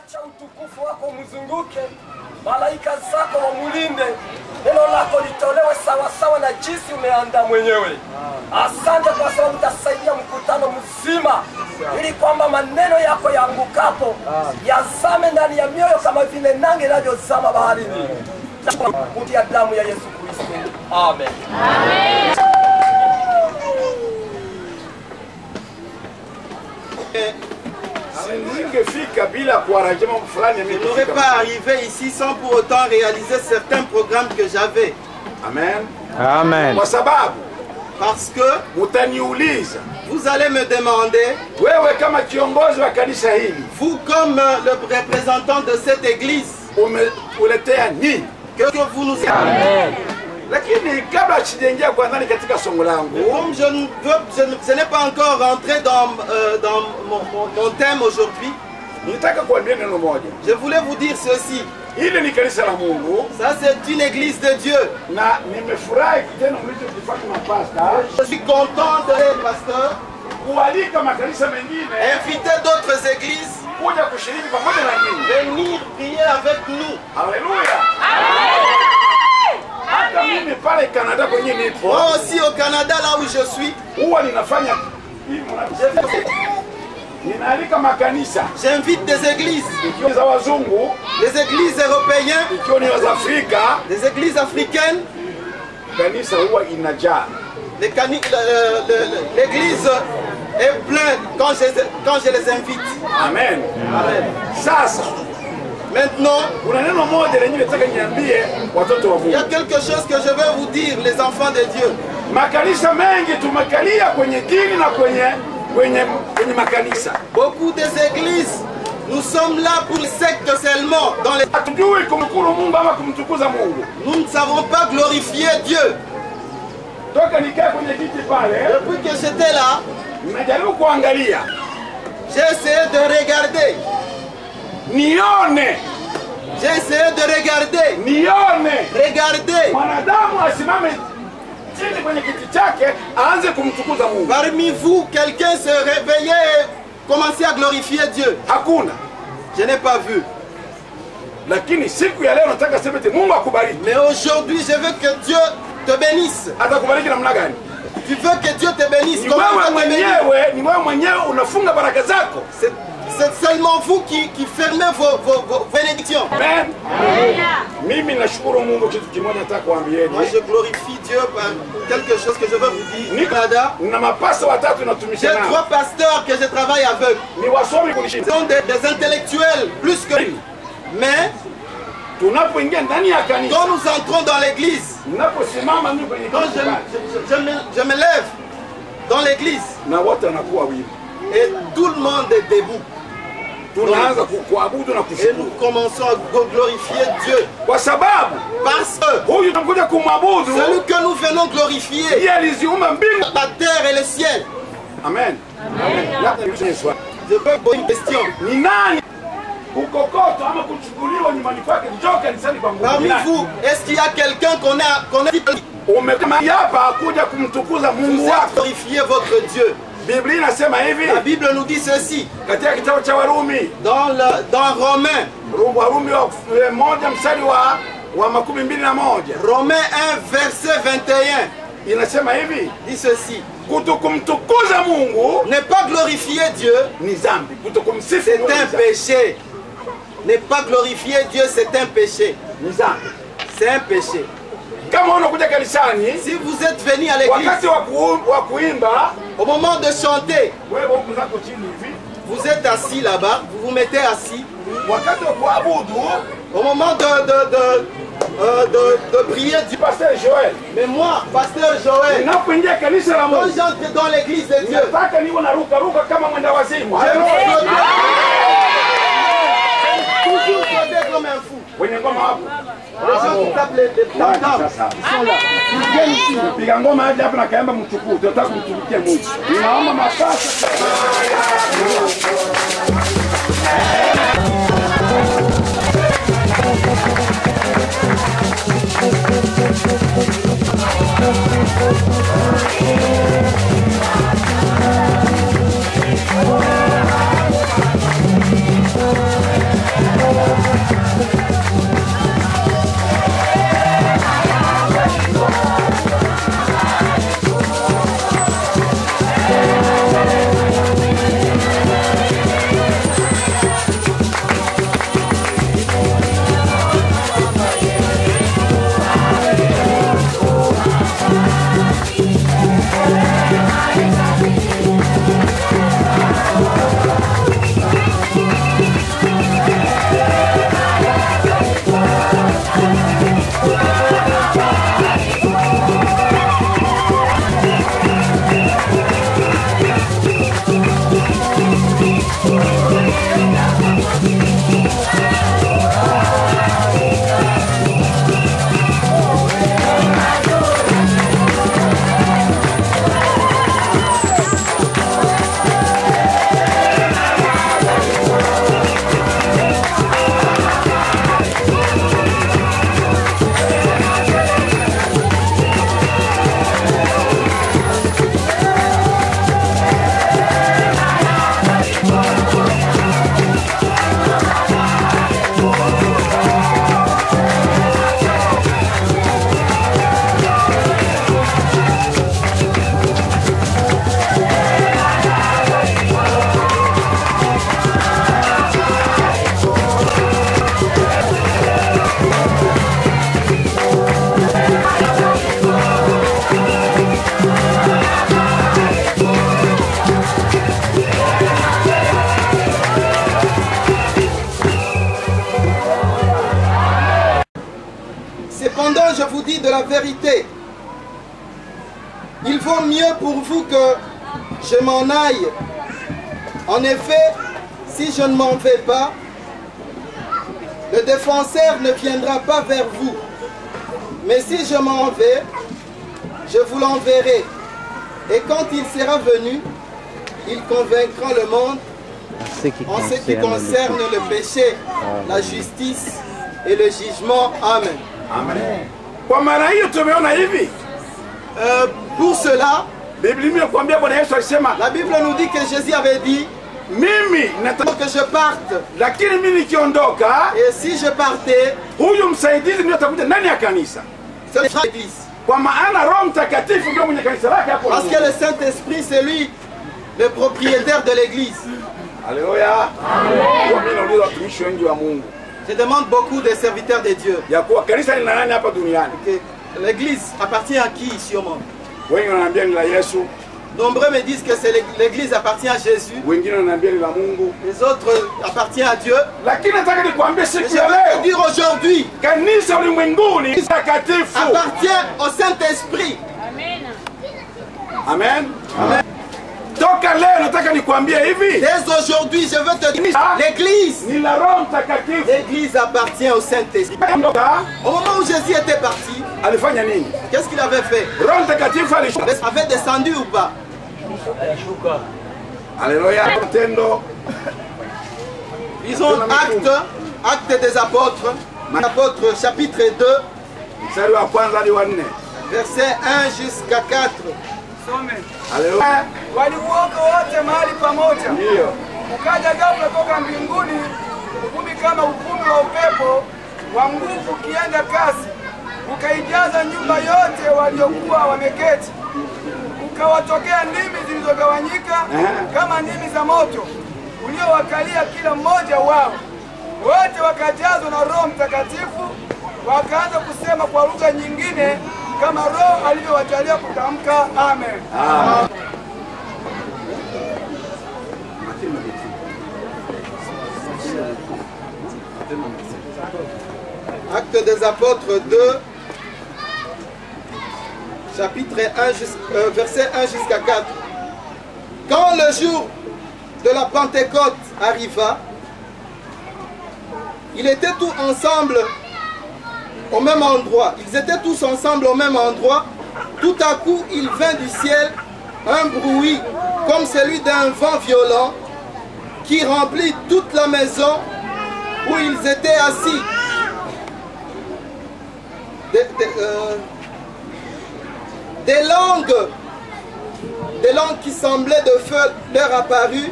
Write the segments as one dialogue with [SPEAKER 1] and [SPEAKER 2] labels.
[SPEAKER 1] Acha utukufu wako mzunguke, malaika zako wamulinde, neno lako litolewe sawa sawa na jinsi umeandaa mwenyewe. Asante kwa sababu utasaidia mkutano mzima, ili kwamba maneno yako yaangukapo yazame ndani ya mioyo kama vile nanga inavyozama baharini. Kupitia damu ya Yesu Kristo. Amen. Amen.
[SPEAKER 2] Je
[SPEAKER 3] n'aurais pas arrivé ici sans pour autant réaliser certains programmes que j'avais.
[SPEAKER 2] Amen.
[SPEAKER 4] Amen.
[SPEAKER 3] Parce que vous allez me demander, vous comme le représentant de cette église, que vous nous
[SPEAKER 2] avez. Lakini kabla sijaingia kwa ndani katika somo langu,
[SPEAKER 3] comme je n'ai pas encore rentré dans mon thème aujourd'hui,
[SPEAKER 2] nitaka kuambia neno moja.
[SPEAKER 3] Je voulais vous dire ceci.
[SPEAKER 2] Ile ni kanisa la Mungu.
[SPEAKER 3] Ça c'est une église de Dieu.
[SPEAKER 2] Na nimefurahi kitendo mlichokifanya na pastor.
[SPEAKER 3] Je suis content de les pasteurs
[SPEAKER 2] kualika makanisa mengine,
[SPEAKER 3] inviter d'autres églises
[SPEAKER 2] kuja kushiriki pamoja na mimi,
[SPEAKER 3] venir prier avec nous.
[SPEAKER 2] Alléluia. Hata mimi pale Canada kwenye nipo.
[SPEAKER 3] Moi aussi au Canada là où je suis,
[SPEAKER 2] huwa ninafanya ninaalika makanisa.
[SPEAKER 3] J'invite des églises.
[SPEAKER 2] Ikiwa za wazungu,
[SPEAKER 3] des églises européennes,
[SPEAKER 2] ikiwa ni za Afrika,
[SPEAKER 3] des églises africaines.
[SPEAKER 2] Kanisa huwa inajaa.
[SPEAKER 3] L'église est pleine quand je les invite.
[SPEAKER 2] Amen.
[SPEAKER 3] Amen.
[SPEAKER 2] Sasa
[SPEAKER 3] maintenant,
[SPEAKER 2] il
[SPEAKER 3] y a quelque chose que je vais vous dire, les enfants de Dieu. Beaucoup des églises, nous sommes là pour le secte seulement. Nous ne savons pas glorifier Dieu. Depuis que j'étais là, j'ai essayé de regarder.
[SPEAKER 2] Nione.
[SPEAKER 3] J'ai essayé de regarder.
[SPEAKER 2] Nione.
[SPEAKER 3] Regardez. Parmi vous, quelqu'un se réveillait et commençait à glorifier Dieu.
[SPEAKER 2] Hakuna.
[SPEAKER 3] Je n'ai pas vu.
[SPEAKER 2] Mais
[SPEAKER 3] aujourd'hui, je veux que Dieu te bénisse. Tu veux que Dieu te bénisse. C'est seulement vous qui fermez vos bénédictions.
[SPEAKER 2] Amen.
[SPEAKER 3] Moi je glorifie Dieu par quelque chose que je veux vous dire. J'ai 3 pasteurs que je travaille avec. Ils sont des intellectuels plus que lui. Mais quand nous entrons dans l'église, quand je me lève dans l'église, et tout le monde est debout. Et nous commençons à glorifier Dieu. Parce que celui que nous venons glorifier, la terre et le ciel.
[SPEAKER 2] Amen.
[SPEAKER 3] Je veux poser une question. Parmi vous, est-ce qu'il y a quelqu'un qu'on a dit vous glorifiez votre Dieu? La Bible nous dit ceci. Dans Romains. Romains 1 verset 21. Dit ceci. Ne pas glorifier Dieu, c'est un péché. Ne pas glorifier Dieu, c'est un péché. C'est un péché. Si vous êtes venu à l'église, au moment de chanter, vous êtes assis là-bas, vous vous mettez assis. Au moment de prier du pasteur Joël. Mais moi, pasteur Joël, quand j'entre dans l'église de Dieu, toujours sauter comme un fou. Les gens qui tapent les tam-tams, ils sont là. Ils viennent ici. Cependant, je vous dis de la vérité, il vaut mieux pour vous que je m'en aille. En effet, si je ne m'en vais pas, le défenseur ne viendra pas vers vous. Mais si je m'en vais, je vous l'enverrai. Et quand il sera venu, il convaincra le monde en ce qui concerne le péché, la justice et le jugement. Amen.
[SPEAKER 2] Amen. Kwa mara hiyo tumeona hivi.
[SPEAKER 3] Pour cela,
[SPEAKER 2] la
[SPEAKER 3] Bible nous dit que Jésus avait dit,
[SPEAKER 2] mimi nataka
[SPEAKER 3] que je parte.
[SPEAKER 2] Lakini mimi nikiondoka,
[SPEAKER 3] et si je partais,
[SPEAKER 2] huyu msaidizi ndio atakuja ndani ya kanisa.
[SPEAKER 3] C'est l'église.
[SPEAKER 2] Kwa maana Roho Mtakatifu ndio mwenye kanisa lake hapo.
[SPEAKER 3] Parce que le Saint-Esprit c'est lui le propriétaire de l'église.
[SPEAKER 2] Alléluia. Amen. Mimi nauliza watumishi wengi wa Mungu.
[SPEAKER 3] Je demande beaucoup des serviteurs de Dieu.
[SPEAKER 2] Ya kuwa kanisa lina nani hapa duniani?
[SPEAKER 3] L'église appartient à qui ici au monde?
[SPEAKER 2] Wengi wanaambia ni la Yesu.
[SPEAKER 3] Nombreux me disent que l'église appartient à Jésus.
[SPEAKER 2] Wengine wanaambia ni la Mungu.
[SPEAKER 3] Les autres appartiennent à Dieu.
[SPEAKER 2] Lakini nataka nikwambie siku ya
[SPEAKER 3] leo. Je veux
[SPEAKER 2] leo.
[SPEAKER 3] dire aujourd'hui,
[SPEAKER 2] kanisa ulimwenguni takatifu
[SPEAKER 3] appartient au Saint-Esprit.
[SPEAKER 4] Amen.
[SPEAKER 2] Amen. Amen. Toka leo nataka nikwambie hivi.
[SPEAKER 3] Dès aujourd'hui, je veux te dire, l'église,
[SPEAKER 2] ni la Roho Mtakatifu.
[SPEAKER 3] L'église appartient au Saint-Esprit. Au moment où Jésus était parti,
[SPEAKER 2] alifanya nini?
[SPEAKER 3] Qu'est-ce qu'il avait fait?
[SPEAKER 2] Roho Mtakatifu
[SPEAKER 3] avait descendu ou pas?
[SPEAKER 2] Alléluia. Tendo.
[SPEAKER 3] Lisons Actes des Apôtres, chapitre 2, verset 1 jusqu'à 4.
[SPEAKER 2] Alléluia.
[SPEAKER 1] Walikuwako wote mahali pamoja.
[SPEAKER 2] Ndio.
[SPEAKER 1] Ukaja ghafla toka mbinguni uvumi kama uvumi wa upepo wa nguvu ukienda kasi, ukaijaza nyumba yote waliokuwa wameketi. Ukawatokea ndimi zilizogawanyika kama ndimi za moto uliowakalia kila mmoja wao. Wote wakajazwa na Roho Mtakatifu, wakaanza kusema kwa lugha nyingine kama Roho alivyowajalia kutamka. Amen. Amen.
[SPEAKER 3] Actes des Apôtres 2, chapitre 1, verset 1 jusqu'à 4. Quand le jour de la Pentecôte arriva, ils étaient tous ensemble au même endroit. Ils étaient tous ensemble au même endroit. Tout à coup, il vint du ciel un bruit comme celui d'un vent violent qui remplit toute la maison où ils étaient assis. Des langues qui semblaient de feu leur apparut,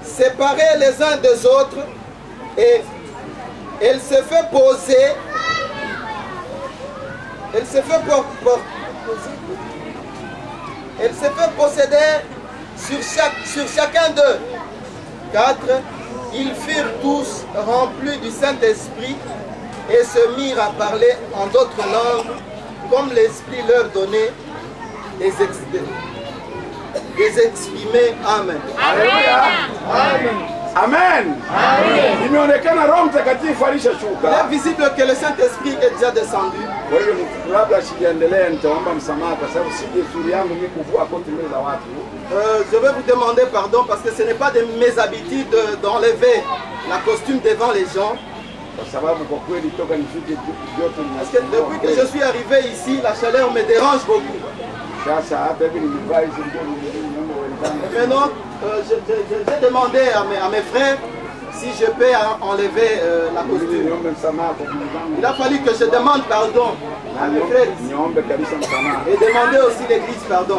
[SPEAKER 3] séparées les uns des autres, et elle se fait poser, elle se fait posséder sur chacun d'eux. 4. Ils furent tous remplis du Saint-Esprit et se mirent à parler en d'autres langues, comme l'Esprit leur donnait les exprimer. Amen.
[SPEAKER 2] Amen. Amen. Amen. imeonekana Roho Mtakatifu alishuka.
[SPEAKER 3] Il est visible que le Saint-Esprit est déjà descendu.
[SPEAKER 2] Kwa hiyo labda sijaendelea, nitaomba msamaha kwa sababu si desturi yangu mimi kuvua koti mbele za watu.
[SPEAKER 3] Je vais vous demander pardon parce que ce n'est pas de mes habitudes d'enlever la costume devant les gens.
[SPEAKER 2] Kwa sababu kwa kweli toka nifike joto ni.
[SPEAKER 3] Parce que depuis que je suis arrivé ici, la chaleur me dérange beaucoup.
[SPEAKER 2] Sasa hata hivi nimevaa hizo nguo niombe wenzangu.
[SPEAKER 3] Maintenant, j'ai demandé à mes frères si je peux enlever la costume. Il a fallu que je demande pardon à mes frères et demander aussi l'église pardon.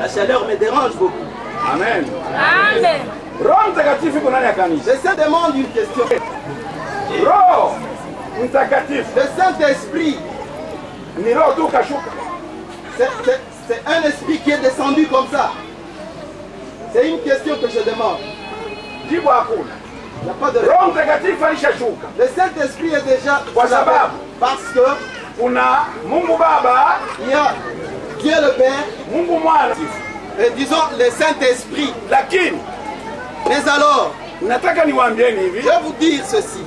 [SPEAKER 3] La chaleur me dérange beaucoup.
[SPEAKER 2] Amen.
[SPEAKER 4] Amen.
[SPEAKER 3] Je te demande une question. Le Saint-Esprit, c'est un esprit qui est descendu comme ça. C'est une question que je demande. Il n'y a pas de réponse. Le Saint-Esprit est déjà parce que il y a Dieu le Père et disons le Saint-Esprit. Mais alors, je vais vous dire ceci.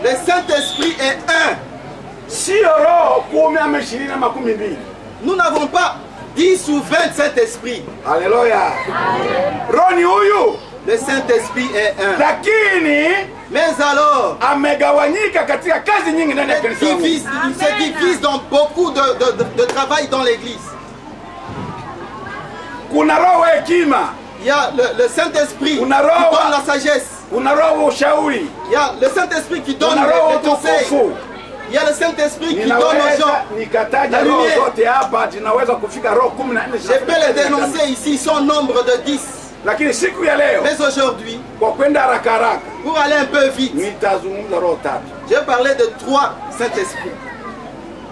[SPEAKER 3] Le Saint-Esprit est un. Nous n'avons pas 10 ou 20 Saint-Esprit.
[SPEAKER 2] Alléluia.
[SPEAKER 3] Le Saint-Esprit est un. Mais alors, il se divise dans beaucoup de travail dans l'église. Il y a le Saint-Esprit qui donne la sagesse. Il y a le Saint-Esprit qui donne les conseils. Il y a le Saint-Esprit qui donne aux gens la lumière. Je peux les dénoncer ici, ils sont nombre de 10. Mais aujourd'hui, pour aller un peu vite, je vais parler de 3 Saint-Esprits.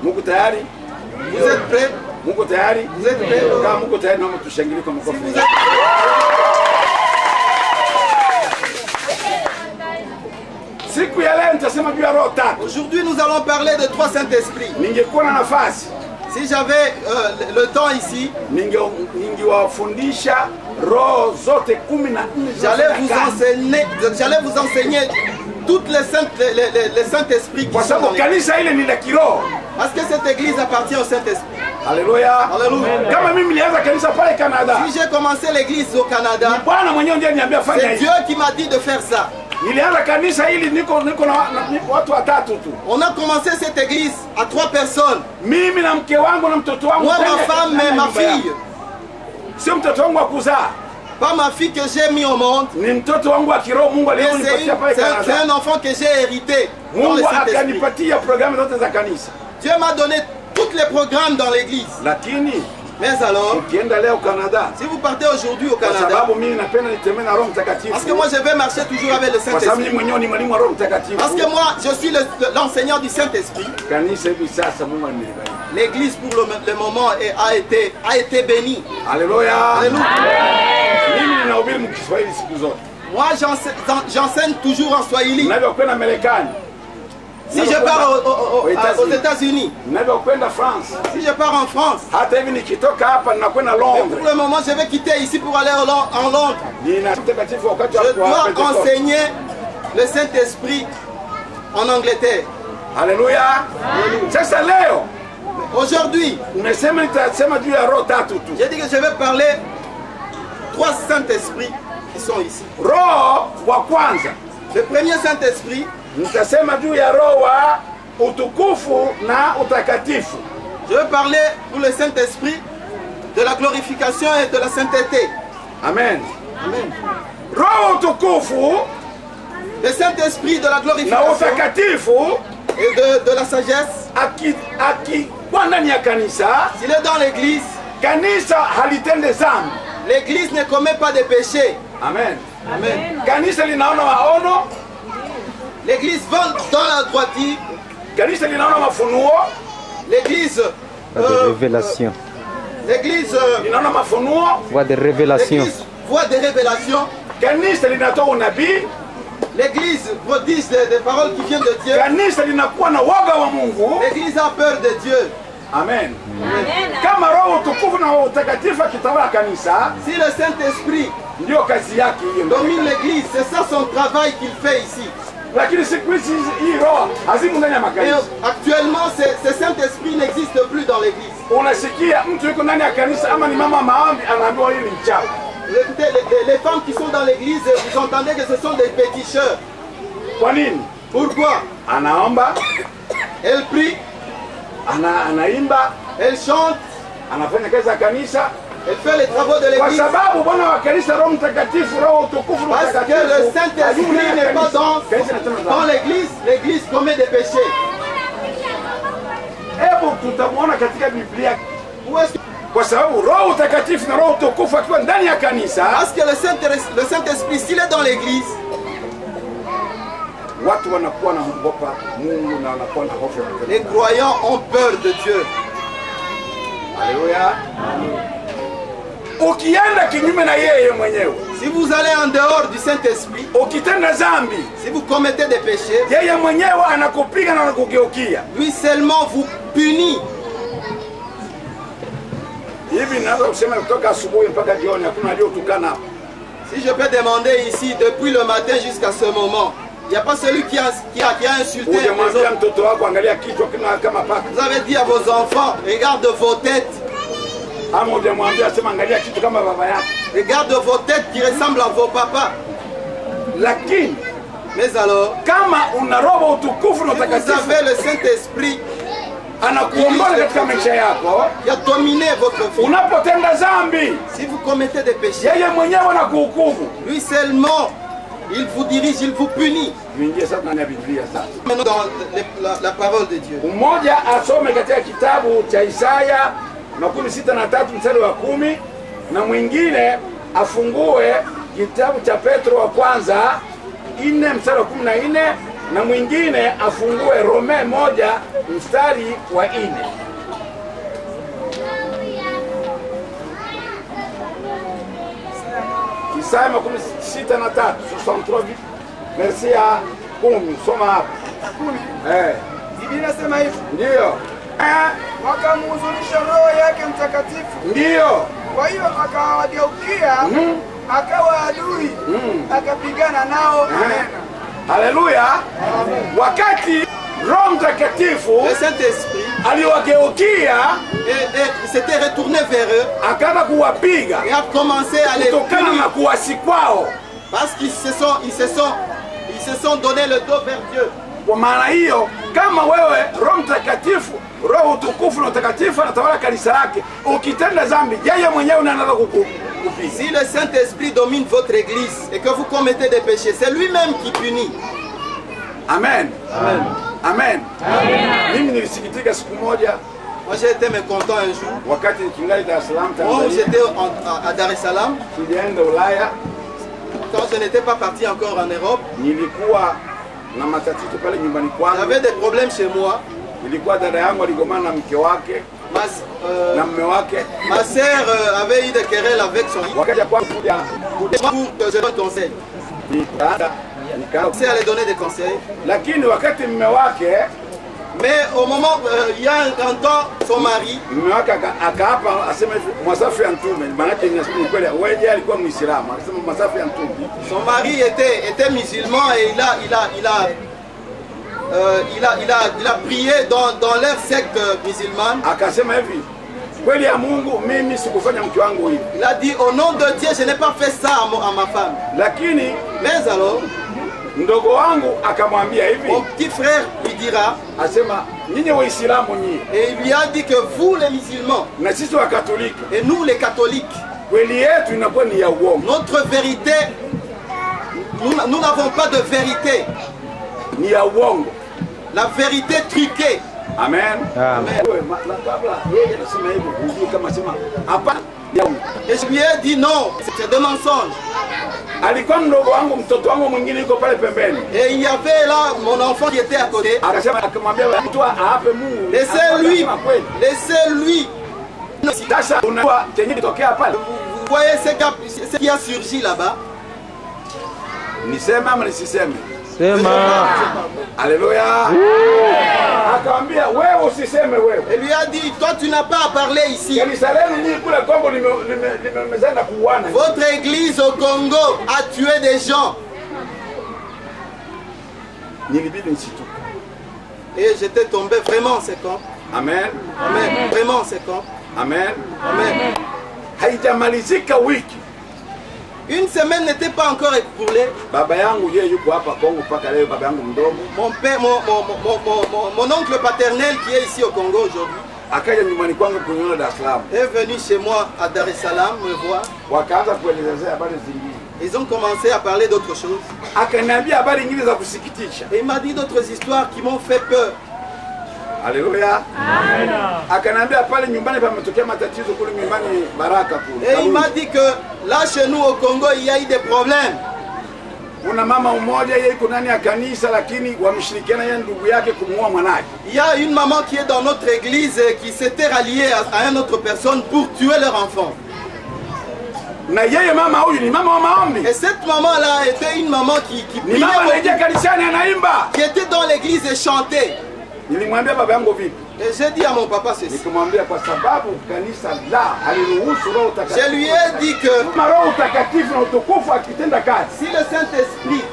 [SPEAKER 3] Vous êtes prêts? Vous êtes prêts? Aujourd'hui, nous allons parler de 3 Saint-Esprits. Si j'avais le temps ici, j'allais vous enseigner toutes les Saint-Esprits qui sont dans l'église. Parce que cette église appartient au Saint-Esprit.
[SPEAKER 2] Alléluia.
[SPEAKER 3] Si j'ai commencé l'église au Canada, c'est Dieu qui m'a dit de faire ça. On a commencé cette église à 3 personnes. Moi, ma femme et ma fille. Pas ma fille que j'ai mis au monde. C'est un enfant que j'ai hérité. Dieu m'a donné tous les programmes dans l'église. Mais alors, si vous partez aujourd'hui au Canada, parce que moi je vais marcher toujours avec le Saint-Esprit. Parce que moi je suis l'enseignant du Saint-Esprit. L'église pour le moment a été bénie.
[SPEAKER 2] Alléluia.
[SPEAKER 3] Alléluia. Moi j'enseigne toujours en Swahili. Si je pars aux États-Unis, si je pars en France, pour le moment je vais quitter ici pour aller en Londres. Je dois enseigner le Saint-Esprit en Angleterre.
[SPEAKER 2] Alléluia.
[SPEAKER 3] Aujourd'hui, j'ai dit que je vais parler 3 Saint-Esprits qui sont ici. Le premier Saint-Esprit, je vais parler pour le Saint-Esprit de la glorification et de la sainteté.
[SPEAKER 2] Amen.
[SPEAKER 3] Amen. Le Saint-Esprit de la glorification et de la sagesse. S'il est dans l'église, l'église ne commet pas de péché.
[SPEAKER 2] Amen.
[SPEAKER 3] Amen. L'église va dans la droiture. L'église
[SPEAKER 5] révélation.
[SPEAKER 3] L'église
[SPEAKER 5] voie de révélation.
[SPEAKER 3] Voie de révélation. L'église prodige des paroles qui viennent de Dieu. L'église a peur de Dieu.
[SPEAKER 2] Amen.
[SPEAKER 3] Si le Saint-Esprit
[SPEAKER 2] ndio kazi yake hiyo.
[SPEAKER 3] Domine l'église, c'est ça son travail qu'il fait ici.
[SPEAKER 2] Lakini siku hizi hii roho hazimu ndani ya makanisa.
[SPEAKER 3] Actuellement, ce Saint-Esprit n'existe plus dans l'église.
[SPEAKER 2] Unasikia mtu yuko ndani ya kanisa ama ni mama maombi anaambiwa hii ni mchawi.
[SPEAKER 3] Les femmes qui sont dans l'église, vous entendez que ce sont des péticheurs.
[SPEAKER 2] Kwa nini?
[SPEAKER 3] Pourquoi?
[SPEAKER 2] Anaomba,
[SPEAKER 3] elle prie,
[SPEAKER 2] anaimba,
[SPEAKER 3] elle chante,
[SPEAKER 2] anafanya kazi ya kanisa,
[SPEAKER 3] elle fait les travaux de l'église.
[SPEAKER 2] Kwa sababu Bwana wa kanisa Roho Mtakatifu, Roho utukufu na
[SPEAKER 3] parce que le Saint-Esprit n'est pas dans l'église, l'église commet des péchés.
[SPEAKER 2] Hebu tutamuona katika Biblia. Kwa sababu Roho Mtakatifu na Roho utukufu akiwa ndani ya kanisa.
[SPEAKER 3] Parce que le Saint-Esprit s'il est dans l'église,
[SPEAKER 2] watu wanakuwa na hofu Mungu na wanakuwa na hofu ya Mungu.
[SPEAKER 3] Les croyants ont peur de Dieu.
[SPEAKER 2] Alléluia. Ukienda kinyume na yeye mwenyewe,
[SPEAKER 3] si vous allez en dehors du Saint-Esprit,
[SPEAKER 2] ukitenda dhambi,
[SPEAKER 3] si vous commettez des péchés,
[SPEAKER 2] yeye mwenyewe anakupiga na anakugeukia.
[SPEAKER 3] Lui seulement vous punit.
[SPEAKER 2] Hivi naweza kusema kutoka asubuhi mpaka jioni hakuna aliyotukana hapa.
[SPEAKER 3] Si je peux demander ici depuis le matin jusqu'à ce moment, il n'y a pas celui qui a insulté. Vous avez dit à vos enfants, regarde vos têtes. Regarde vos têtes qui ressemblent à vos papas. Mais alors, vous avez le Saint-Esprit qui a dominé votre vie. Si vous commettez des péchés, lui seulement, il vous dirige, il vous punit. Maintenant dans la parole de Dieu.
[SPEAKER 2] Mmoja asome katika kitabu cha Isaya 63 mstari wa 10 na mwingine afungue kitabu cha Petro wa kwanza 4 mstari wa 14 na mwingine afungue Rome 1 mstari wa 4. Isaya 63 63 versi ya 10 soma hapo.
[SPEAKER 4] Biblia inasema hivi.
[SPEAKER 2] Ndio.
[SPEAKER 4] Wakamhuzunisha Roho yake Mtakatifu.
[SPEAKER 2] Ndio.
[SPEAKER 4] Kwa hiyo akawageukia, akawa adui, akapigana nao. Amen.
[SPEAKER 2] Haleluya. Wakati Roho Mtakatifu
[SPEAKER 3] le Saint-Esprit
[SPEAKER 2] aliwageukia
[SPEAKER 3] et s'était retourné vers eux,
[SPEAKER 2] akaanza kuwapiga
[SPEAKER 3] et a commencé à les punir
[SPEAKER 2] kuasi kwao,
[SPEAKER 3] parce qu'ils se sont donné le dos vers Dieu.
[SPEAKER 2] Kwa maana hiyo, kama wewe Roho Mtakatifu, Roho utukufu na utakatifu anatawala kanisa lake, ukitenda dhambi yeye mwenyewe anaanza kukupiga.
[SPEAKER 3] Si le Saint-Esprit domine votre église et que vous commettez des péchés, c'est lui-même qui punit.
[SPEAKER 2] Amen. Amen. Amen. Mimi nilisikitika siku moja.
[SPEAKER 3] Moi j'ai été mécontent un jour.
[SPEAKER 2] Wakati nikingali Dar es Salaam Tanzania.
[SPEAKER 3] Moi j'étais à Dar es Salaam.
[SPEAKER 2] Tulienda Ulaya.
[SPEAKER 3] Quand je n'étais pas parti encore en Europe.
[SPEAKER 2] Nilikuwa na matatizo pale nyumbani kwangu.
[SPEAKER 3] J'avais des problèmes chez moi.
[SPEAKER 2] Nilikuwa dada yangu aligomana na mke wake. Na mume wake.
[SPEAKER 3] Ma sœur avait eu des querelles avec son mari.
[SPEAKER 2] Wakati kwa kuja
[SPEAKER 3] pour que je donne conseil. C'est aller donner des conseils.
[SPEAKER 2] Lakini wakati mume wake,
[SPEAKER 3] mais au moment il y a un temps son mari,
[SPEAKER 2] mume wake akaapa asema mwasafi ya mtume, maana yake ni kweli wewe alikuwa Muislamu, akasema mwasafi ya mtume.
[SPEAKER 3] Son mari était musulman et il a prié dans leur secte musulmane.
[SPEAKER 2] Akasema hivi, kweli ya Mungu mimi sikufanya mke wangu hivi.
[SPEAKER 3] Il a dit au nom de Dieu je n'ai pas fait ça à ma femme.
[SPEAKER 2] Lakini
[SPEAKER 3] mais alors
[SPEAKER 2] ndogo wangu akamwambia hivi,
[SPEAKER 3] mon petit frère lui dira,
[SPEAKER 2] asema nyinyi Waislamu nyinyi,
[SPEAKER 3] et il lui a dit que vous les musulmans
[SPEAKER 2] na sisi wa Katoliki
[SPEAKER 3] et nous les catholiques,
[SPEAKER 2] kweli yetu inakuwa ni ya uongo.
[SPEAKER 3] Notre vérité, nous n'avons pas de vérité,
[SPEAKER 2] ni ya uongo.
[SPEAKER 3] La vérité truquée.
[SPEAKER 2] Amen. Amen.
[SPEAKER 3] Et je lui ai dit non, c'est des mensonges. Et il y avait là mon enfant qui était à côté. Laissez-lui. Vous voyez ce qui a surgi là-bas?
[SPEAKER 5] Sema.
[SPEAKER 2] Alléluia. Akamwambia wewe usiseme wewe.
[SPEAKER 3] Il lui a dit, toi tu n'as pas à parler ici. Votre église au Congo a tué des gens. Et j'étais tombé vraiment, c'est quand?
[SPEAKER 2] Amen.
[SPEAKER 3] Amen. Vraiment, c'est quand?
[SPEAKER 2] Amen.
[SPEAKER 3] Amen.
[SPEAKER 2] Haijamalizika wiki.
[SPEAKER 3] Une semaine n'était pas encore écoulée.
[SPEAKER 2] Baba yangu yeye yuko hapa Kongo mpaka leo, baba yangu mdogo.
[SPEAKER 3] Mon père, mon oncle paternel qui est ici au Congo aujourd'hui
[SPEAKER 2] akaja nyumbani kwangu kuniona Dar es Salaam.
[SPEAKER 3] Est venu chez moi à Dar es Salaam me voir.
[SPEAKER 2] Wakaanza kuelezea habari zingine.
[SPEAKER 3] Ils ont commencé à parler d'autres choses.
[SPEAKER 2] Akaniambia habari nyingine za kusikitisha.
[SPEAKER 3] Et il m'a dit d'autres histoires qui m'ont fait peur.
[SPEAKER 2] Alléluia. Amen. Akaniambia pale nyumbani pametokea matatizo kule nyumbani Baraka kule.
[SPEAKER 3] Et il m'a dit que là chez nous au Congo il y a eu des problèmes.
[SPEAKER 2] Kuna mama mmoja yeye iko ndani ya kanisa lakini wamshirikiana yeye ndugu yake kumuua mwanae.
[SPEAKER 3] Il y a une maman qui est dans notre église qui s'était ralliée à une autre personne pour tuer leur enfant.
[SPEAKER 2] Na yeye mama huyu ni mama wa maombi.
[SPEAKER 3] Et cette maman là était une maman qui priait, qui était dans l'église et chantait.
[SPEAKER 2] Nilimwambia baba yangu vipi?
[SPEAKER 3] Et j'ai dit à mon papa ceci.
[SPEAKER 2] Nikamwambia kwa sababu kanisa la aliruhusu Roho Mtakatifu.
[SPEAKER 3] Je lui ai dit que
[SPEAKER 2] Roho Mtakatifu na utukufu akitenda kazi.
[SPEAKER 3] Si le Saint-Esprit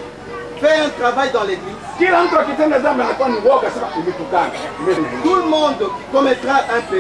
[SPEAKER 3] fait un travail dans l'église,
[SPEAKER 2] kila mtu akitenda dhambi anakuwa ni woga, sasa umetukana.
[SPEAKER 3] Tout le monde commettra un péché.